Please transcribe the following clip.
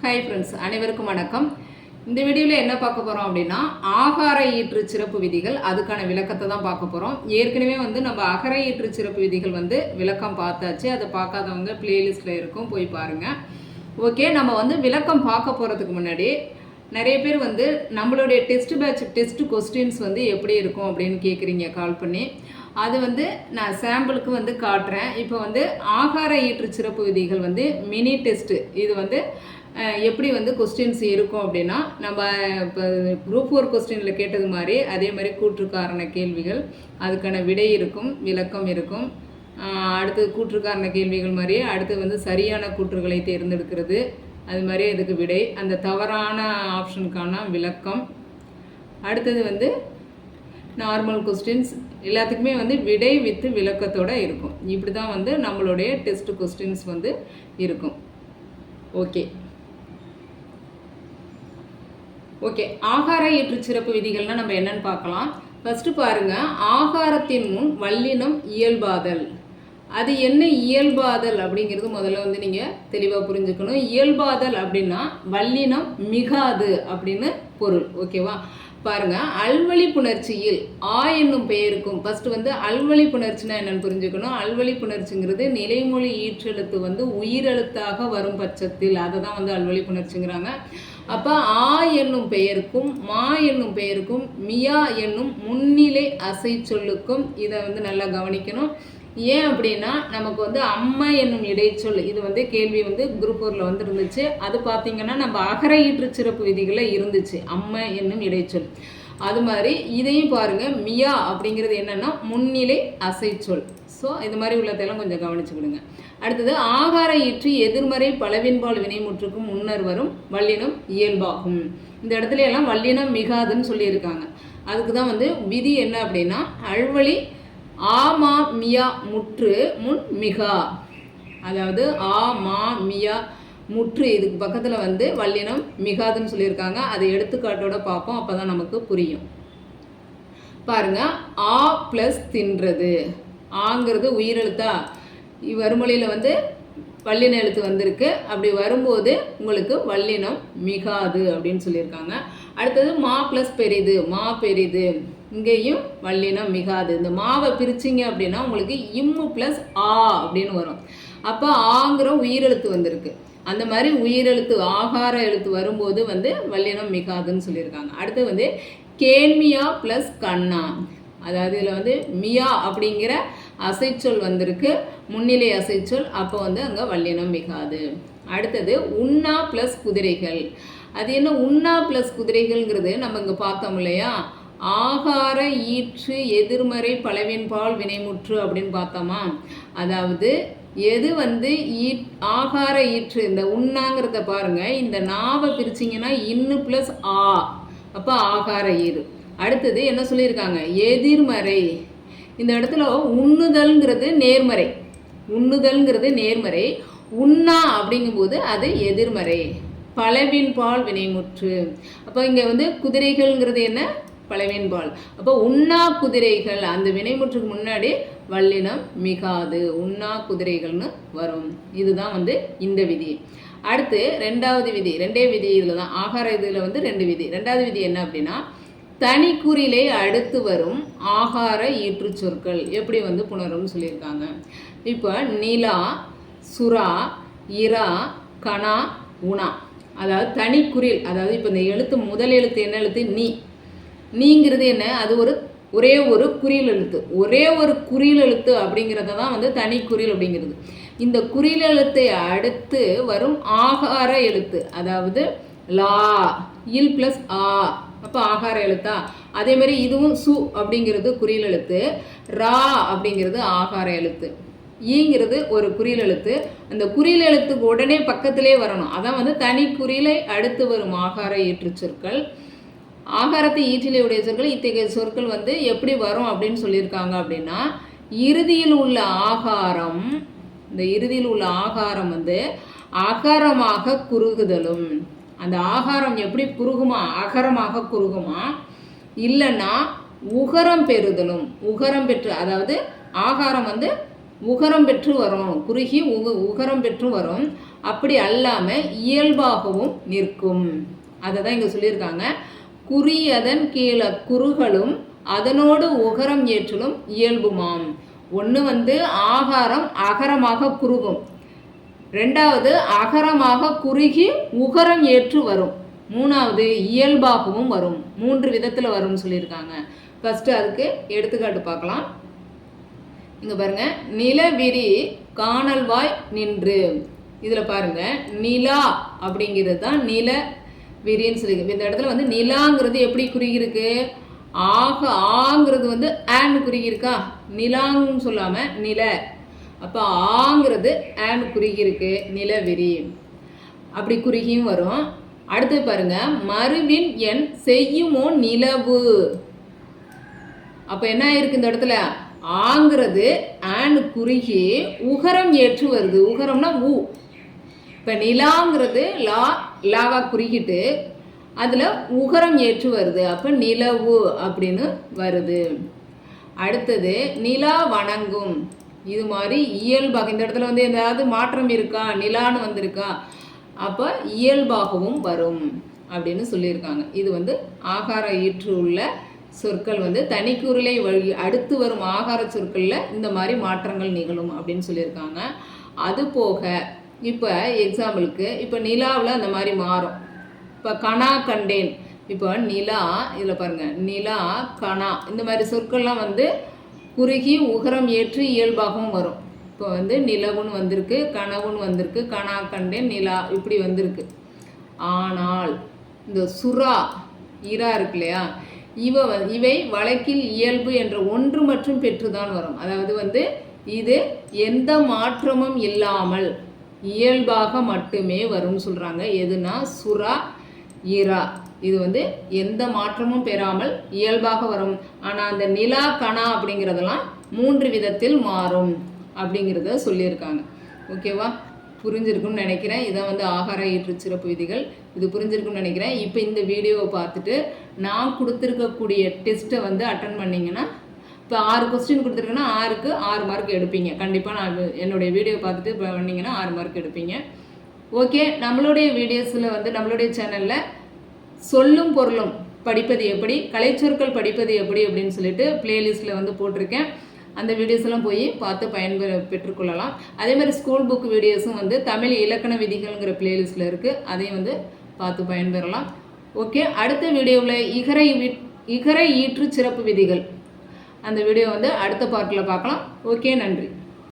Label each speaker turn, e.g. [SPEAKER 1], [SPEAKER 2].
[SPEAKER 1] Hi friends, அனைவருக்கும் வணக்கம். இந்த வீடியோவில் என்ன பார்க்க போகிறோம் அப்படின்னா, ஆகார ஈற்று சிறப்பு விதிகள், அதுக்கான விளக்கத்தை தான் பார்க்க போகிறோம். ஏற்கனவே நம்ம அகர ஈற்று சிறப்பு விதிகள் விளக்கம் பார்த்தாச்சு. அதை பார்க்காதவங்க பிளேலிஸ்ட்டில் இருக்கும், போய் பாருங்கள். ஓகே, நம்ம விளக்கம் பார்க்க போகிறதுக்கு முன்னாடி நிறைய பேர் நம்மளுடைய டெஸ்ட் கொஸ்டின்ஸ் எப்படி இருக்கும் அப்படின்னு கேட்குறீங்க கால் பண்ணி. அது நான் சாம்பிளுக்கு காட்டுறேன். இப்போ ஆகார ஈற்று சிறப்பு விதிகள் மினி டெஸ்ட்டு. இது எப்படி கொஸ்டின்ஸ் இருக்கும் அப்படின்னா, நம்ம இப்போ குரூப் 4 கொஸ்டினில் கேட்டது மாதிரி அதே மாதிரி கூற்றுக்காரண கேள்விகள், அதுக்கான விடை இருக்கும், விளக்கம் இருக்கும். அடுத்தது கூற்றுக்காரண கேள்விகள் மாதிரியே அடுத்து சரியான கூற்றுகளை தேர்ந்தெடுக்கிறது, அது மாதிரி இதுக்கு விடை, அந்த தவறான ஆப்ஷனுக்கான விளக்கம். அடுத்தது நார்மல் கொஸ்டின்ஸ், எல்லாத்துக்குமே விடை வித்து விளக்கத்தோடு இருக்கும். இப்படி தான் நம்மளுடைய டெஸ்ட் கொஸ்டின்ஸ் இருக்கும். ஓகே, ஆகார ஈற்று சிறப்பு விதிகள்னால் நம்ம என்னன்னு பார்க்கலாம். ஃபஸ்ட்டு பாருங்கள், ஆகாரத்தின் முன் வல்லினம் இயல்பாதல். அது என்ன இயல்பாதல் அப்படிங்கிறது முதல்ல நீங்கள் தெளிவாக புரிஞ்சுக்கணும். இயல்பாதல் அப்படின்னா வல்லினம் மிகாது அப்படின்னு பொருள். ஓகேவா? பாருங்கள், அல்வழி புணர்ச்சியில் ஆ என்னும் பெயருக்கும் ஃபஸ்ட்டு அல்வழி புணர்ச்சினா என்னென்னு புரிஞ்சுக்கணும். அல்வழி புணர்ச்சிங்கிறது நிலைமொழி ஈற்றெழுத்து உயிரெழுத்தாக வரும் பட்சத்தில் அதை தான் அல்வழி புணர்ச்சிங்கிறாங்க. அப்போ ஆ என்னும் பெயருக்கும் மா என்னும் பெயருக்கும் மியா என்னும் முன்னிலை அசை சொல்லுக்கும் இதை நல்லா கவனிக்கணும். ஏன் அப்படின்னா, நமக்கு அம்மா என்னும் இடைச்சொல், இது கேள்வி குரூப் 4ல் இருந்துச்சு. அது பார்த்திங்கன்னா நம்ம அகர ஈற்று சிறப்பு விதிகளில் இருந்துச்சு, அம்மா என்னும் இடைச்சொல். அது மாதிரி இதையும் பாருங்கள், மியா அப்படிங்கிறது என்னென்னா முன்னிலை அசைச்சொல். ஸோ இது மாதிரி உள்ளதெல்லாம் கொஞ்சம் கவனிச்சுக்கிடுங்க. அடுத்தது, ஆகார ஈற்று எதிர்மறை பலவின்பால் வினைமுற்றுக்கும் முன்னர் வரும் வல்லினம் இயல்பாகும். இந்த இடத்துல எல்லாம் வல்லினம் மிகாதுன்னு சொல்லியிருக்காங்க. அதுக்கு தான் விதி என்ன அப்படின்னா, அல்வழி ஆ மா மியா முற்று முன் மிகா, அதாவது ஆ மா மியா முற்று இதுக்கு பக்கத்தில் வல்லினம் மிகாதுன்னு சொல்லியிருக்காங்க. அதை எடுத்துக்காட்டோட பார்ப்போம், அப்போ தான் நமக்கு புரியும். பாருங்க, ஆ ப்ளஸ் தின்றது, ஆங்கிறது உயிரெழுத்தா, வறுமொழியில் வல்லின எழுத்து வந்திருக்கு. அப்படி வரும்போது உங்களுக்கு வல்லினம் மிகாது அப்படின்னு சொல்லியிருக்காங்க. அடுத்தது மா ப்ளஸ் பெரிது, மா பெரிது, இங்கேயும் வல்லினம் மிகாது. இந்த மாவை பிரிச்சிங்க அப்படின்னா உங்களுக்கு இம்மு ப்ளஸ் ஆ அப்படின்னு வரும். அப்போ ஆங்கிற உயிரெழுத்து வந்திருக்கு. அந்த மாதிரி உயிரெழுத்து ஆகார எழுத்து வரும்போது வல்லினம் மிகாதுன்னு சொல்லியிருக்காங்க. அடுத்து கேன்மியா ப்ளஸ் கண்ணா, அதாவது இதில் மியா அப்படிங்கிற அசைச்சொல் வந்திருக்கு, முன்னிலை அசைச்சொல். அப்போ அங்கே வல்லினம் மிகாது. அடுத்தது உண்ணா ப்ளஸ் குதிரைகள். அது என்ன உண்ணா ப்ளஸ் குதிரைகள்ங்கிறது நம்ம இங்கே பார்த்தோம் இல்லையா, ஆகார ஈற்று எதிர்மறை பலவின்பால் வினைமுற்று அப்படின்னு பார்த்தோமா. அதாவது எது ஆகார ஈற்று, இந்த உண்ணாங்கிறத பாருங்கள், இந்த நாவை பிரிச்சிங்கன்னா இன்னு ப்ளஸ் ஆ, அப்போ ஆகார ஈறு. அடுத்தது என்ன சொல்லியிருக்காங்க, எதிர்மறை. இந்த இடத்துல உண்ணுதல்ங்கிறது நேர்மறை, உண்ணுதல்ங்கிறது நேர்மறை, உண்ணா அப்படிங்கும்போது அது எதிர்மறை, பலவின்பால் வினைமுற்று. அப்போ இங்கே குதிரைகள்ங்கிறது என்ன, பலவின்பால். அப்போ உண்ணா குதிரைகள், அந்த வினைமுற்றுக்கு முன்னாடி வல்லினம் மிகாது, உண்ணா குதிரைகள்னு வரும். இதுதான் இந்த விதி. அடுத்து ரெண்டாவது விதி, ரெண்டே விதி இதில் தான், ஆகார இதில் 2 விதி. ரெண்டாவது விதி என்ன அப்படின்னா, தனிக்குறிலை அடுத்து வரும் ஆகார ஈற்று சொற்கள் எப்படி புணரும்னு சொல்லியிருக்காங்க. இப்போ நிலா, சுறா, இரா, கணா, உணா, அதாவது தனிக்குறில். அதாவது இப்போ இந்த எழுத்து முதல் எழுத்து என்ன எழுத்து, நீங்கிறது என்ன, அது ஒரே ஒரு குறில் எழுத்து, ஒரே ஒரு குறில் எழுத்து அப்படிங்கிறத தான் தனிக்குறில் அப்படிங்கிறது. இந்த குறில் எழுத்தை அடுத்து வரும் ஆகார எழுத்து, அதாவது லா, இல் ப்ளஸ் ஆ, அப்போ ஆகார எழுத்தா. அதே மாதிரி இதுவும் சு அப்படிங்கிறது குறில் எழுத்து, ரா அப்படிங்கிறது ஆகார எழுத்து, ஈங்கிறது ஒரு குறில் எழுத்து. அந்த குறில் எழுத்துக்கு உடனே பக்கத்திலே வரணும், அதான் தனி குறிலை அடுத்து வரும் ஆகார ஈற்று சொற்கள். ஆகாரத்தை ஈற்றிலே உடைய சொற்கள், இத்தகைய சொற்கள் எப்படி வரும் அப்படின்னு சொல்லியிருக்காங்க அப்படின்னா, இறுதியில் உள்ள ஆகாரம், இந்த இறுதியில் உள்ள ஆகாரம் அகரமாக குறுகுதலும். அந்த ஆகாரம் எப்படி குறுகுமா, அகரமாக குறுகுமா, இல்லைன்னா உகரம் பெறுதலும். உகரம் பெற்று, அதாவது ஆகாரம் உகரம் பெற்று வரும், குறுகி உகரம் பெற்று வரும். அப்படி அல்லாமல் இயல்பாகவும் நிற்கும். அதை தான் இங்கே சொல்லியிருக்காங்க. குறியதன் கீழே குறுகளும் அதனோடு உகரம் ஏற்றலும் இயல்புமாம். ஒன்று வந்து ஆகாரம் அகரமாக குறுகும், ரெண்டாவது அகரமாக குறுகி உகரம் ஏற்று வரும், மூணாவது இயல்பாகவும் வரும். 3 விதத்தில் வரும்னு சொல்லியிருக்காங்க. ஃபஸ்ட்டு அதுக்கு எடுத்துக்காட்டு பார்க்கலாம். இங்கே பாருங்க, நிலவிரி காணல்வாய் நின்று. இதில் பாருங்க, நிலா அப்படிங்கிறது தான் நில விரின்னு சொல்லியிருக்கு. இந்த இடத்துல வந்து நிலாங்கிறது எப்படி குறுகிருக்கு, ஆங்கிறது வந்து ஆன்னு குறுகியிருக்கா, நிலான்னு சொல்லாமல் நில. அப்போ ஆங்கிறது ஆன்னு குறுகியிருக்கு, நிலவிரி அப்படி குறுகியும் வரும். அடுத்து பாருங்க, மறுவின் என் செய்யுமோ நிலவு. அப்போ என்ன ஆயிருக்கு இந்த இடத்துல, ஆங்கிறது ஆன்னு குறுகி உகரம் ஏற்று வருது. உகரம்னா ஊ. இப்போ நிலாங்கிறது லாவா குறுகிட்டு அதில் உகரம் ஏற்று வருது, அப்போ நிலவு அப்படின்னு வருது. அடுத்தது நிலா வணங்கும். இது மாதிரி இயல்பாக இந்த இடத்துல வந்து ஏதாவது மாற்றம் இருக்கா, நிலான்னு வந்திருக்கா, அப்போ இயல்பாகவும் வரும் அப்படின்னு சொல்லியிருக்காங்க. இது வந்து ஆகார ஈற்று உள்ள சொற்கள் வந்து தனிக்குறிலை வழி அடுத்து வரும் ஆகார சொற்களில் இந்த மாதிரி மாற்றங்கள் நிகழும் அப்படின்னு சொல்லியிருக்காங்க. அது போக இப்போ எக்ஸாம்பிளுக்கு இப்போ நிலாவில் அந்த மாதிரி மாறும். இப்போ கணா கண்டேன், இப்போ நிலா, இதில் பாருங்கள் நிலா கணா, இந்த மாதிரி சொற்கள்லாம் வந்து குறுகி உகரம் ஏற்று இயல்பாகவும் வரும். இப்போ வந்து நிலவுன்னு வந்திருக்கு, கனவுன்னு வந்திருக்கு, கணா கண்டேன், நிலா இப்படி வந்திருக்கு. ஆனால் இந்த சுறா இரா இருக்கு இல்லையா, இவை வழக்கில் இயல்பு என்ற ஒன்று மற்றும் பெற்றுதான் வரும். அதாவது வந்து இது எந்த மாற்றமும் இல்லாமல் இயல்பாக மட்டுமே வரும்னு சொல்கிறாங்க. எதுனா சுறா இரா, இது வந்து எந்த மாற்றமும் பெறாமல் இயல்பாக வரும். ஆனால் அந்த நிலா கணா அப்படிங்கிறதெல்லாம் 3 விதத்தில் மாறும் அப்படிங்கிறத சொல்லியிருக்காங்க. ஓகேவா, புரிஞ்சிருக்குன்னு நினைக்கிறேன். இதான் வந்து ஆகார ஈற்று சிறப்பு விதிகள். இது புரிஞ்சிருக்குன்னு நினைக்கிறேன். இப்போ இந்த வீடியோவை பார்த்துட்டு நான் கொடுத்துருக்கக்கூடிய டெஸ்ட்டை வந்து அட்டன் பண்ணிங்கன்னா, இப்போ 6 கொஸ்டின் கொடுத்துருக்கேன்னா 6க்கு 6 மார்க் எடுப்பீங்க. கண்டிப்பாக நான் என்னுடைய வீடியோ பார்த்துட்டு இப்போ பண்ணிங்கன்னா 6 மார்க் எடுப்பீங்க. ஓகே, நம்மளுடைய வீடியோஸில் வந்து நம்மளுடைய சேனலில் சொல்லும் பொருளும் படிப்பது எப்படி, கலைச்சொற்கள் படிப்பது எப்படி அப்படின்னு சொல்லிட்டு பிளேலிஸ்ட்டில் வந்து போட்டிருக்கேன். அந்த வீடியோஸ் எல்லாம் போய் பார்த்து பெற்றுக்கொள்ளலாம். அதே மாதிரி ஸ்கூல் புக் வீடியோஸும் வந்து தமிழ் இலக்கண விதிகள்ங்கிற பிளேலிஸ்ட்டில் இருக்குது, அதையும் வந்து பார்த்து பயன்பெறலாம். ஓகே, அடுத்த வீடியோவில் இகர ஈற்று சிறப்பு விதிகள் அந்த வீடியோ வந்து அடுத்த பார்ட்டில் பார்க்கலாம். ஓகே, நன்றி.